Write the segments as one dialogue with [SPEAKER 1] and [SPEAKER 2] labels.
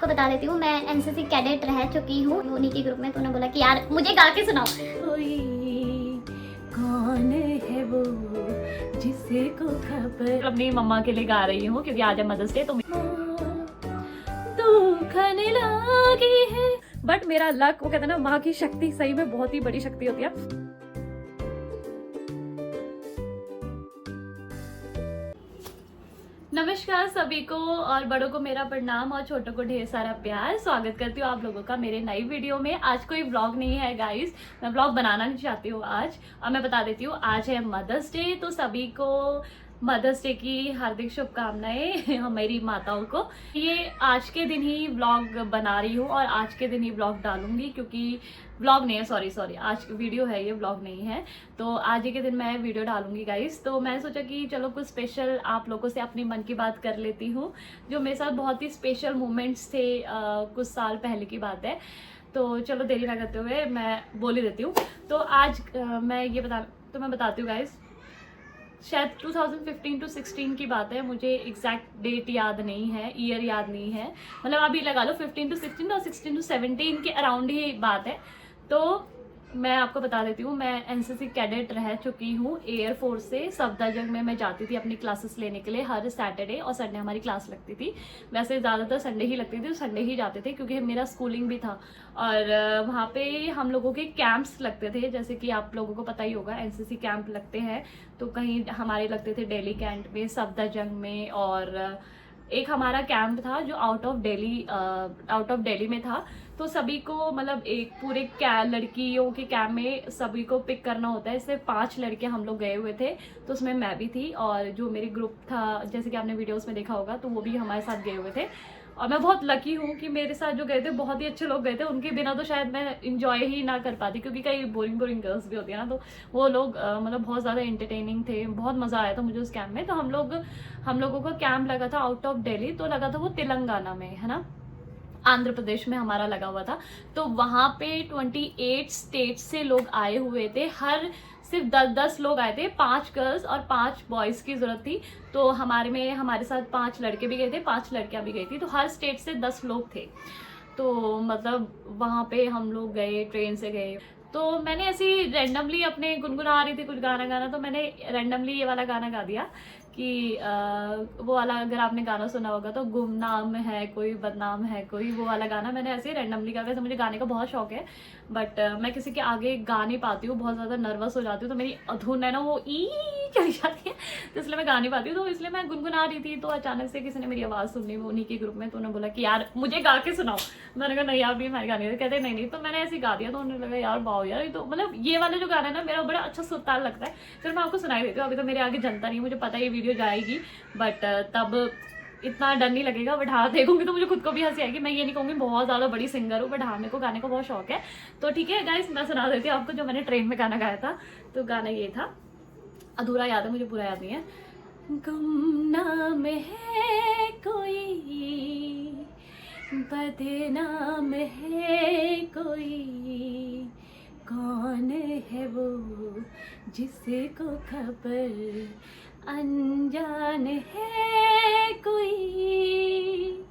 [SPEAKER 1] को बता देती हूँ, मैं एनसीसी कैडेट रह चुकी हूँ उन्हीं के ग्रुप में। तो उन्होंने बोला कि यार मुझे गा के सुनाओ।
[SPEAKER 2] कोई कौन है वो जिसे को खबर। अपनी मम्मा के लिए गा रही हूँ क्योंकि आज है मदर्स डे, तो दुखने लगी है। बट मेरा लक, वो कहते हैं ना माँ की शक्ति सही में बहुत ही बड़ी शक्ति होती है। नमस्कार सभी को, और बड़ों को मेरा प्रणाम और छोटों को ढेर सारा प्यार। स्वागत करती हूँ आप लोगों का मेरे नई वीडियो में। आज कोई व्लॉग नहीं है गाइस, मैं व्लॉग बनाना नहीं चाहती हूँ आज। और मैं बता देती हूँ, आज है मदर्स डे, तो सभी को मदर्स डे की हार्दिक शुभकामनाएं मेरी माताओं को। ये आज के दिन ही व्लॉग बना रही हूँ और आज के दिन ही व्लॉग डालूंगी, क्योंकि व्लॉग नहीं है, सॉरी आज वीडियो है, ये व्लॉग नहीं है। तो आज ही के दिन मैं वीडियो डालूंगी गाइस। तो मैं सोचा कि चलो कुछ स्पेशल आप लोगों से अपनी मन की बात कर लेती हूँ, जो मेरे साथ बहुत ही स्पेशल मोमेंट्स थे। कुछ साल पहले की बात है। तो चलो देरी ना करते हुए मैं बोल ही देती हूँ। तो आज मैं बताती हूँ गाइस। शायद 2015 to 16 की बात है, मुझे एग्जैक्ट डेट याद नहीं है, ईयर याद नहीं है, मतलब अभी लगा लो 15 to 16 और 16 to 17 के अराउंड ही बात है। तो मैं आपको बता देती हूँ, मैं एनसीसी कैडेट रह चुकी हूँ एयरफोर्स से। सफदरजंग में मैं जाती थी अपनी क्लासेस लेने के लिए। हर सैटरडे और संडे हमारी क्लास लगती थी। वैसे ज़्यादातर संडे ही लगती थी, तो संडे ही जाते थे क्योंकि मेरा स्कूलिंग भी था। और वहाँ पे हम लोगों के कैंप्स लगते थे, जैसे कि आप लोगों को पता ही होगा एनसीसी कैंप लगते हैं। तो कहीं हमारे लगते थे दिल्ली कैंप में, सफदरजंग में, और एक हमारा कैंप था जो आउट ऑफ दिल्ली में था। तो सभी को मतलब एक पूरे लड़कियों के कैंप में सभी को पिक करना होता है। इससे 5 लड़कियां हम लोग गए हुए थे, तो उसमें मैं भी थी, और जो मेरी ग्रुप था जैसे कि आपने वीडियोस में देखा होगा, तो वो भी हमारे साथ गए हुए थे। और मैं बहुत लकी हूँ कि मेरे साथ जो गए थे बहुत ही अच्छे लोग गए थे। उनके बिना तो शायद मैं इंजॉय ही ना कर पाती, क्योंकि कई बोरिंग गर्ल्स भी होती है ना। तो वो लोग मतलब बहुत ज़्यादा एंटरटेनिंग थे, बहुत मज़ा आया था मुझे उस कैंप में। तो हम लोगों का कैंप लगा था आउट ऑफ दिल्ली, तो लगा था वो तेलंगाना में, है ना, आंध्र प्रदेश में हमारा लगा हुआ था। तो वहाँ पे 28 स्टेट से लोग आए हुए थे। सिर्फ 10 लोग आए थे, 5 गर्ल्स और 5 बॉयज़ की ज़रूरत थी। तो हमारे साथ 5 लड़के भी गए थे, 5 लड़कियां भी गई थी। तो हर स्टेट से 10 लोग थे। तो मतलब वहाँ पे हम लोग गए, ट्रेन से गए। तो मैंने ऐसी रैंडमली अपने गुनगुना रही थी कुछ गाना, तो मैंने रैंडमली ये वाला गाना गा दिया कि वो वाला, अगर आपने गाना सुना होगा तो, गुमनाम है कोई बदनाम है कोई, वो वाला गाना मैंने ऐसे रैंडमली गा। वैसे मुझे गाने का बहुत शौक है, बट मैं किसी के आगे गा नहीं पाती हूँ, बहुत ज़्यादा नर्वस हो जाती हूँ। तो मेरी धुन है ना वो ई चली जाती है, तो इसलिए मैं गा नहीं पाती हूँ। तो इसलिए मैं गुनगुना रही थी, तो अचानक से किसी ने मेरी आवाज़ सुननी, वो उन्हीं के ग्रुप में, तो उन्होंने बोला कि यार मुझे गा के सुनाओ। मैंने कहा नहीं यार भी हमारे गाने, कहते नहीं। तो मैंने ऐसे गा दिया, तो उन्होंने लगा यार वाओ यार, ये तो मतलब ये वाला जो गाना है ना मेरा बड़ा अच्छा सुरताल लगता है। फिर मैं आपको सुनाई देती हूँ। अभी तो मेरे आगे जनता नहीं, मुझे पता है ये वीडियो जाएगी, बट तब इतना डर नहीं लगेगा। बट हाँ, देखूंगी तो मुझे खुद को भी हंसी आएगी। मैं ये नहीं कहूँगी बहुत ज़्यादा बड़ी सिंगर हूँ, बट हाँ मेरे को गाने का बहुत शौक है। तो ठीक है गाइस, मैं सुना देती हूँ आपको जो मैंने ट्रेन में गाना गाया था। तो गाना ये था, अधूरा याद है मुझे, पूरा याद नहीं है। गुमनाम है कोई, बदनाम है कोई, कौन है वो जिसे को खबर, अनजान है कोई,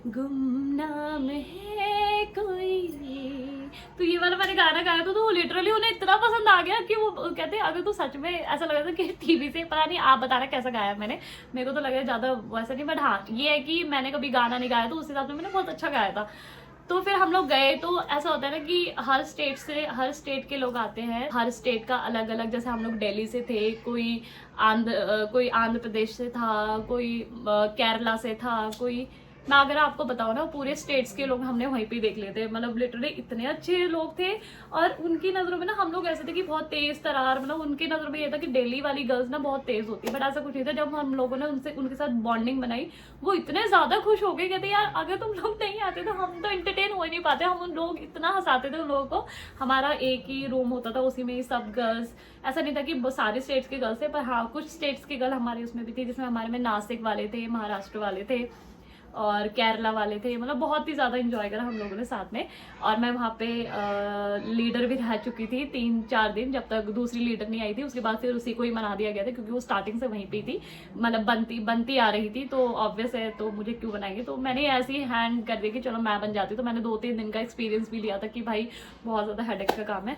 [SPEAKER 2] गुमनाम है कोई। तो ये वाला मैंने गाना गाया था, तो वो लिटरली उन्हें इतना पसंद आ गया कि वो कहते हैं अगर तू सच में, ऐसा लगा था कि टीवी से, पता नहीं आप बताना कैसा गाया मैंने, मेरे को तो लगा ज़्यादा वैसा नहीं। बट हाँ ये है कि मैंने कभी गाना नहीं गाया, तो उस हिसाब से मैंने बहुत अच्छा गाया था। तो फिर हम लोग गए, तो ऐसा होता है ना कि हर स्टेट के लोग आते हैं, हर स्टेट का अलग अलग। जैसे हम लोग दिल्ली से थे, कोई आंध्र प्रदेश से था, कोई केरला से था, कोई, मैं अगर आपको बताऊँ ना, पूरे स्टेट्स के लोग हमने वहीं पे देख लिए थे। मतलब लिटरली इतने अच्छे लोग थे। और उनकी नज़रों में ना हम लोग ऐसे थे कि बहुत तेज़ तरार, मतलब उनकी नज़रों में ये था कि दिल्ली वाली गर्ल्स ना बहुत तेज़ होती है, बट ऐसा कुछ नहीं था। जब हम लोगों ने उनके साथ बॉन्डिंग बनाई, वो इतने ज़्यादा खुश हो गए, कहते यार अगर तुम लोग नहीं आते तो हम तो एंटरटेन हो ही नहीं पाते। हम उन लोग इतना हंसाते थे उन लोगों को। हमारा एक ही रूम होता था, उसी में ही सब गर्ल्स, ऐसा नहीं था कि सारे स्टेट्स के गर्ल्स थे, पर हाँ कुछ स्टेट्स के गर्ल हमारे उसमें भी थे, जिसमें हमारे में नासिक वाले थे, महाराष्ट्र वाले थे, और केरला वाले थे, मतलब बहुत ही ज़्यादा इंजॉय करा हम लोगों ने साथ में। और मैं वहाँ पे लीडर भी रह चुकी थी 3-4 दिन, जब तक दूसरी लीडर नहीं आई थी। उसके बाद फिर उसी को ही मना दिया गया था, क्योंकि वो स्टार्टिंग से वहीं पे थी, मतलब बनती आ रही थी, तो ऑब्वियस है तो मुझे क्यों बनाएंगे। तो मैंने ऐसे ही हैंड कर दिया कि चलो मैं बन जाती। तो मैंने 2-3 दिन का एक्सपीरियंस भी लिया था कि भाई बहुत ज़्यादा हेडेक का काम है।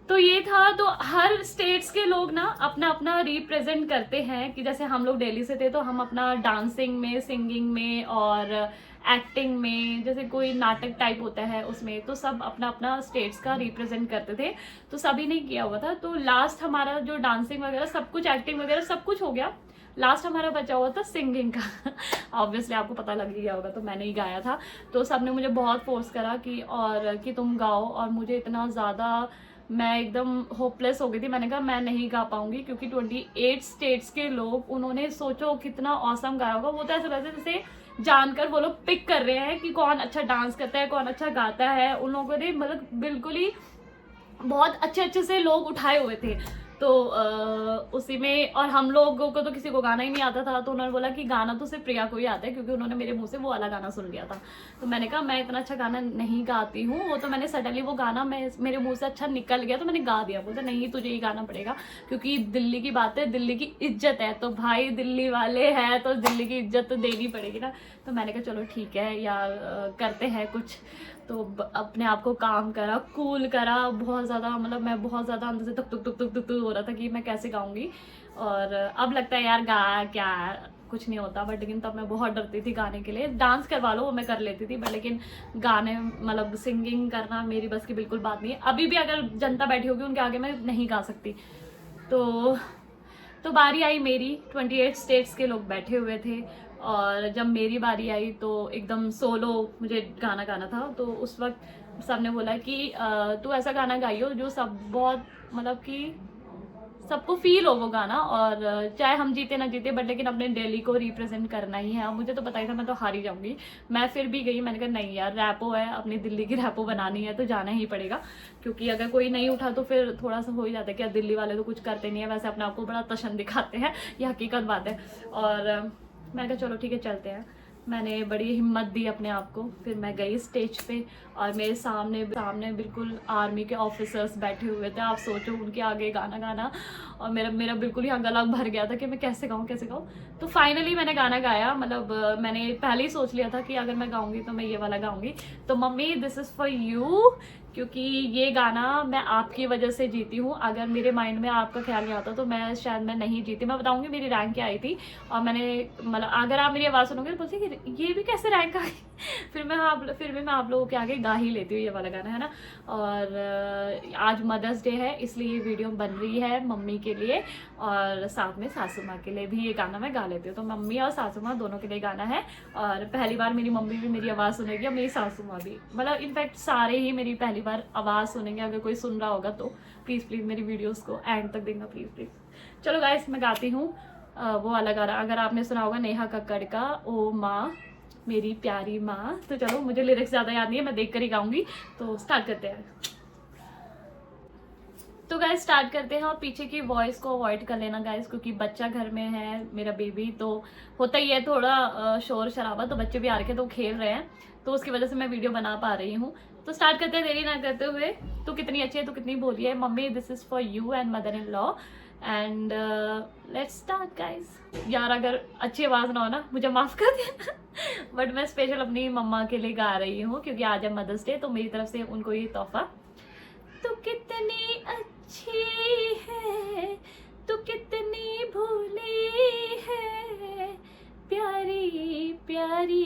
[SPEAKER 2] तो ये था। तो हर स्टेट्स के लोग ना अपना अपना रिप्रेजेंट करते हैं, कि जैसे हम लोग दिल्ली से थे तो हम अपना डांसिंग में, सिंगिंग में और एक्टिंग में, जैसे कोई नाटक टाइप होता है उसमें, तो सब अपना अपना स्टेट्स का रिप्रेजेंट करते थे। तो सभी ने किया हुआ था। तो लास्ट हमारा जो डांसिंग वगैरह सब कुछ, एक्टिंग वगैरह सब कुछ हो गया, लास्ट हमारा बचा हुआ था सिंगिंग का। ऑब्वियसली आपको पता लग ही गया होगा, तो मैंने ही गाया था। तो सबने मुझे बहुत फोर्स करा कि तुम गाओ, और मुझे इतना ज़्यादा, मैं एकदम होपलेस हो गई थी। मैंने कहा मैं नहीं गा पाऊंगी, क्योंकि 28 स्टेट्स के लोग, उन्होंने सोचो कितना औसम गाया होगा। वो तो ऐसा लगता है जैसे जानकर वो लोग पिक कर रहे हैं कि कौन अच्छा डांस करता है, कौन अच्छा गाता है। उन लोगों ने मतलब बिल्कुल ही बहुत अच्छे अच्छे से लोग उठाए हुए थे। तो उसी में, और हम लोगों को तो किसी को गाना ही नहीं आता था। तो उन्होंने बोला कि गाना तो सिर्फ प्रिया को ही आता है, क्योंकि उन्होंने मेरे मुंह से वो वाला गाना सुन लिया था। तो मैंने कहा मैं इतना अच्छा गाना नहीं गाती हूँ। वो तो मैंने सडनली वो गाना मेरे मुंह से अच्छा निकल गया, तो मैंने गा दिया। बोलते नहीं तुझे ही गाना पड़ेगा, क्योंकि दिल्ली की बात है, दिल्ली की इज्जत है, तो भाई दिल्ली वाले हैं तो दिल्ली की इज्जत तो देनी पड़ेगी ना। तो मैंने कहा चलो ठीक है यार, करते हैं कुछ। तो अपने आप को काम करा, कूल करा बहुत ज़्यादा, मतलब मैं बहुत ज़्यादा अंदर से तुक तुक तुक तुक तुक हो रहा था कि मैं कैसे गाऊंगी। और अब लगता है यार गा क्या, कुछ नहीं होता। बट लेकिन तब मैं बहुत डरती थी गाने के लिए। डांस करवा लो वो मैं कर लेती थी, बट लेकिन गाने, मतलब सिंगिंग करना मेरी बस की बिल्कुल बात नहीं है। अभी भी अगर जनता बैठी होगी उनके आगे मैं नहीं गा सकती। तो बारी आई मेरी, 28 स्टेट्स के लोग बैठे हुए थे, और जब मेरी बारी आई तो एकदम सोलो मुझे गाना गाना था। तो उस वक्त सबने बोला कि तू ऐसा गाना गाइयो जो सब बहुत, मतलब कि सबको फील हो वो गाना, और चाहे हम जीते ना जीते, बट लेकिन अपने दिल्ली को रिप्रेजेंट करना ही है। और मुझे तो पता ही था मैं तो हार ही जाऊंगी। मैं फिर भी गई, मैंने कहा नहीं यार, रैपो है, अपनी दिल्ली की रैपो बनानी है तो जाना ही पड़ेगा। क्योंकि अगर कोई नहीं उठा तो फिर थोड़ा सा हो ही जाता है कि दिल्ली वाले तो कुछ करते नहीं है, वैसे अपने आप को बड़ा तशन दिखाते हैं, ये हकीकत बात है। और मैंने कहा चलो ठीक है चलते हैं। मैंने बड़ी हिम्मत दी अपने आप को। फिर मैं गई स्टेज पे, और मेरे सामने बिल्कुल आर्मी के ऑफिसर्स बैठे हुए थे। आप सोचो उनके आगे गाना गाना, और मेरा बिल्कुल यहाँ गला भर गया था कि मैं कैसे गाऊँ। तो फाइनली मैंने गाना गाया। मतलब मैंने पहले ही सोच लिया था कि अगर मैं गाऊंगी तो मैं ये वाला गाऊंगी। तो mummy this is for you, क्योंकि ये गाना मैं आपकी वजह से जीती हूँ। अगर मेरे माइंड में आपका ख्याल नहीं आता तो मैं नहीं जीती। मैं बताऊंगी मेरी रैंक क्या आई थी। और मैंने, मतलब अगर आप मेरी आवाज़ सुनोगे तो बोलते कि ये भी कैसे रैंक आ गई। फिर भी मैं आप लोगों के आगे गा ही लेती हूँ ये वाला गाना, है ना। और आज मदर्स डे है, इसलिए ये वीडियो बन रही है मम्मी के लिए, और साथ में सासू माँ के लिए भी ये गाना मैं गा लेती हूँ। तो मम्मी और सासू माँ दोनों के लिए गाना है। और पहली बार मेरी मम्मी भी मेरी आवाज़ सुनेगी, और मेरी सासू माँ भी, मतलब इनफैक्ट सारे ही मेरी पहली बार आवाज़ सुनेंगे। अगर कोई सुन रहा होगा तो प्लीज़ मेरी वीडियोस को एंड तक देखना प्लीज़। चलो गाइस, मैं गाती हूँ वो वाला गाना। अगर आपने सुना होगा नेहा कक्कड़ का ओ माँ मेरी प्यारी माँ। तो चलो, मुझे लिरिक्स ज़्यादा याद नहीं है, मैं देख कर ही गाऊंगी। तो स्टार्ट करते हैं। तो गाइस स्टार्ट करते हैं। और पीछे की वॉइस को अवॉइड कर लेना गाइस, क्योंकि बच्चा घर में है मेरा बेबी, तो होता ही है थोड़ा शोर शराबा। तो बच्चे भी आ रखे तो खेल रहे हैं, तो उसकी वजह से मैं वीडियो बना पा रही हूँ। तो स्टार्ट करते हैं देरी ना करते हुए। तो कितनी अच्छी है, तो कितनी बोली है। Mummy this is for you and mother in law, and let's start guys. यार अगर अच्छी आवाज़ ना हो ना मुझे माफ़ कर देना, बट मैं स्पेशल अपनी मम्मा के लिए गा रही हूँ, क्योंकि आज है मदर्स डे, तो मेरी तरफ से उनको ये तोहफा। तू कितनी अच्छी है, तू कितनी भोली है, प्यारी प्यारी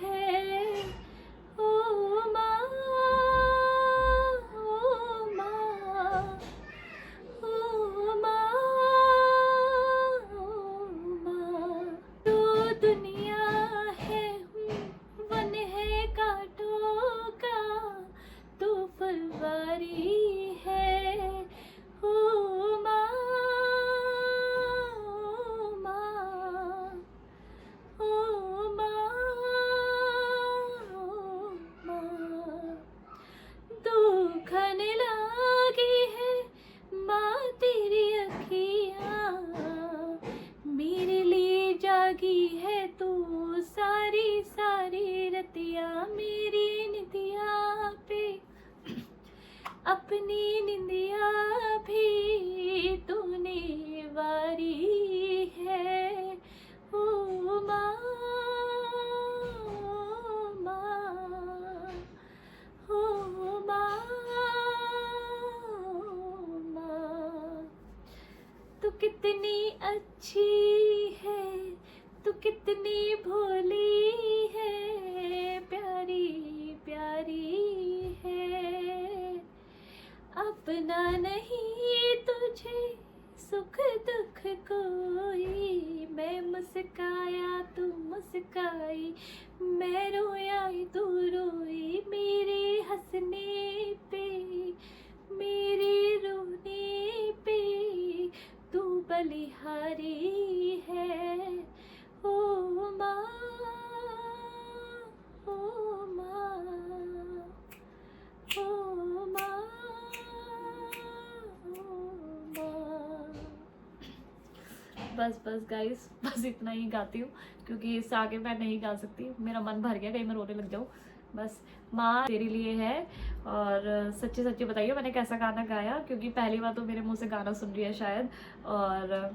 [SPEAKER 2] है ओ माँ, ओ माँ, ओ माँ, ओ माँ। तू दुनिया है, वन है कांटों का, तू फुलवारी है ओ माँ, ओ माँ, ओ माँ, कितनी अच्छी है, तू कितनी भोली है, प्यारी प्यारी है, अपना नहीं तुझे सुख दुख कोई, मैं मुस्काया तू मुस्काई, मैं रोया तू रोई, मेरे हंसने पे मेरे रोने पे तू बलिहारी है, ओ माँ, ओ माँ, ओ माँ, बस बस गाइस, बस इतना ही गाती हूँ क्योंकि इससे आगे मैं नहीं गा सकती, मेरा मन भर गया, कहीं मैं रोने लग जाऊँ। बस माँ तेरे लिए है। और सच्ची सच्ची बताइए मैंने कैसा गाना गाया, क्योंकि पहली बार तो मेरे मुंह से गाना सुन रही है शायद, और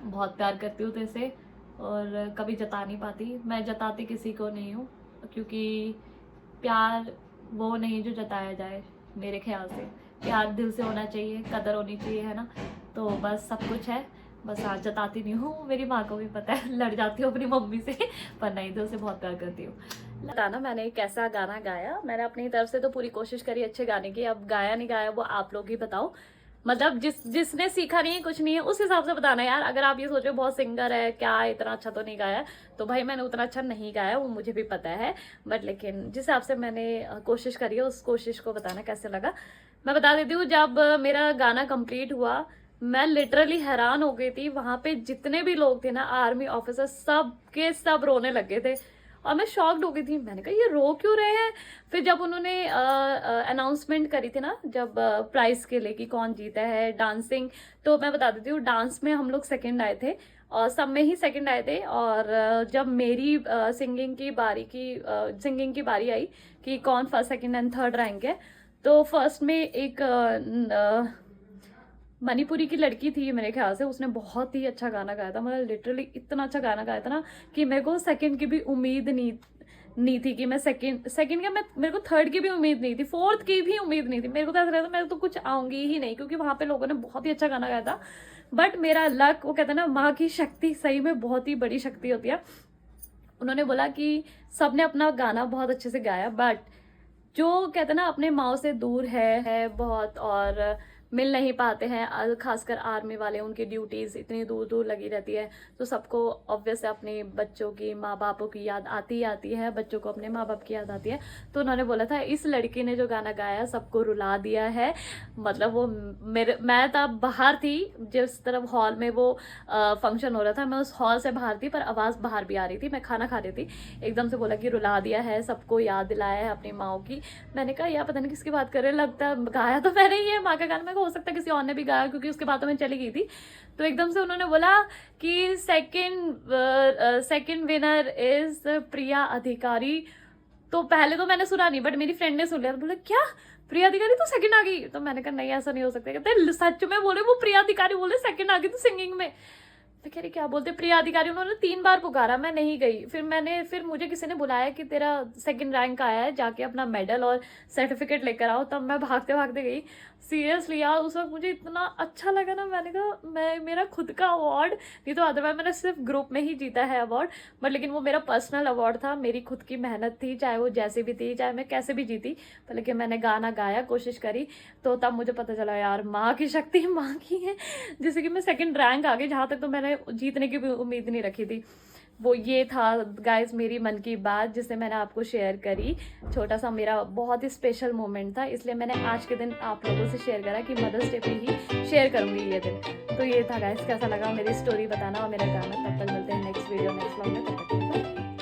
[SPEAKER 2] बहुत प्यार करती हूँ तेरे से और कभी जता नहीं पाती, मैं जताती किसी को नहीं हूँ, क्योंकि प्यार वो नहीं जो जताया जाए, मेरे ख्याल से प्यार दिल से होना चाहिए, कदर होनी चाहिए, है ना। तो बस सब कुछ है, बस आज जताती नहीं हूँ, मेरी माँ को भी पता है, लड़ जाती हूँ अपनी मम्मी से, पर नहीं, दिल से बहुत प्यार करती हूँ। बताना मैंने कैसा गाना गाया, मैंने अपनी तरफ से तो पूरी कोशिश करी अच्छे गाने की, अब गाया नहीं गाया वो आप लोग ही बताओ, मतलब जिसने सीखा नहीं है कुछ नहीं है उस हिसाब से बताना यार। अगर आप ये सोच रहे हो बहुत सिंगर है क्या, इतना अच्छा तो नहीं गाया, तो भाई मैंने उतना अच्छा नहीं गाया, वो मुझे भी पता है, बट लेकिन जिस हिसाब से मैंने कोशिश करी है उस कोशिश को बताना कैसे लगा। मैं बता देती हूँ, जब मेरा गाना कंप्लीट हुआ मैं लिटरली हैरान हो गई थी, वहां पे जितने भी लोग थे ना, आर्मी ऑफिसर, सब के सब रोने लगे थे और मैं शॉक्ड हो गई थी, मैंने कहा ये रो क्यों रहे हैं। फिर जब उन्होंने अनाउंसमेंट करी थी ना, जब प्राइस के लिए कि कौन जीता है डांसिंग, तो मैं बता देती हूँ डांस में हम लोग सेकंड आए थे और सब में ही सेकंड आए थे, और जब मेरी सिंगिंग की बारी आई कि कौन first second and third rank है, तो फर्स्ट में एक मणिपुरी की लड़की थी मेरे ख्याल से, उसने बहुत ही अच्छा गाना गाया था, मतलब लिटरली इतना अच्छा गाना गाया था ना कि मेरे को सेकंड की भी उम्मीद नहीं थी कि मैं सेकंड का, मेरे को थर्ड की भी उम्मीद नहीं थी, फोर्थ की भी उम्मीद नहीं थी, मेरे को तो ऐसा लगा था मैं तो कुछ आऊंगी ही नहीं, क्योंकि वहां पे लोगों ने बहुत ही अच्छा गाना गाया था। बट मेरा लक, वो कहते हैं ना माँ की शक्ति सही में बहुत ही बड़ी शक्ति होती है। उन्होंने बोला कि सबने अपना गाना बहुत अच्छे से गाया, बट जो कहते हैं ना अपने माँ से दूर है बहुत और मिल नहीं पाते हैं, खासकर आर्मी वाले, उनकी ड्यूटीज़ इतनी दूर दूर लगी रहती है, तो सबको ऑब्वियस अपने बच्चों की, माँ बापों की याद आती ही आती है, बच्चों को अपने माँ बाप की याद आती है। तो उन्होंने बोला था इस लड़की ने जो गाना गाया सबको रुला दिया है, मतलब वो मैं तब बाहर थी, जिस तरफ हॉल में वो फंक्शन हो रहा था, मैं उस हॉल से बाहर थी, पर आवाज़ बाहर भी आ रही थी, मैं खाना खा रही थी, एकदम से बोला कि रुला दिया है, सबको याद दिलाया है अपनी माँ की। मैंने कहा यार पता नहीं किसकी बात कर रहे, लगता गाया तो मैंने ही है माँ का गाना, हो सकता है किसी और ने भी गाया, क्योंकि उसके बाद तो मैं चली गई थी। तो एकदम से उन्होंने बोला कि सेकंड विनर इज प्रिया अधिकारी। तो पहले तो मैंने सुना नहीं, बट मेरी फ्रेंड ने सुन लिया, तो बोला क्या प्रिया अधिकारी तो सेकंड आ गई। तो मैंने कहा नहीं ऐसा नहीं हो सकता, कहते सच में बोले वो प्रिया अधिकारी बोले सेकंड आ गई तो सिंगिंग में। मैं कह रही क्या बोलते प्रिया अधिकारी, उन्होंने 3 बार पुकारा, मैं नहीं गई। फिर मुझे किसी ने बुलाया कि तेरा सेकंड रैंक आया है, जाके अपना मेडल और सर्टिफिकेट लेकर आओ। तब मैं भागते भागते गई। सीरियसली यार उस वक्त मुझे इतना अच्छा लगा ना, मैंने कहा मेरा खुद का अवार्ड नहीं तो अदरवाइज मैंने सिर्फ ग्रुप में ही जीता है अवार्ड, बट लेकिन वो मेरा पर्सनल अवार्ड था, मेरी खुद की मेहनत थी, चाहे वो जैसे भी थी, चाहे मैं कैसे भी जीती, पर लेकिन मैंने गाना गाया, कोशिश करी। तो तब मुझे पता चला यार माँ की शक्ति माँ की है, जैसे कि मैं सेकंड रैंक आ गई, जहाँ तक तो मैंने जीतने की भी उम्मीद नहीं रखी थी। वो ये था गाइस मेरी मन की बात, जिसे मैंने आपको शेयर करी। छोटा सा मेरा बहुत ही स्पेशल मोमेंट था, इसलिए मैंने आज के दिन आप लोगों से शेयर करा कि मदर्स डे पे ही शेयर करूंगी ये दिन। तो ये था गाइस, कैसा लगा मेरी स्टोरी बताना और मेरा गाना। तब तक मिलते हैं नेक्स्ट वीडियो नेक्स्ट व्लॉग में, तब तक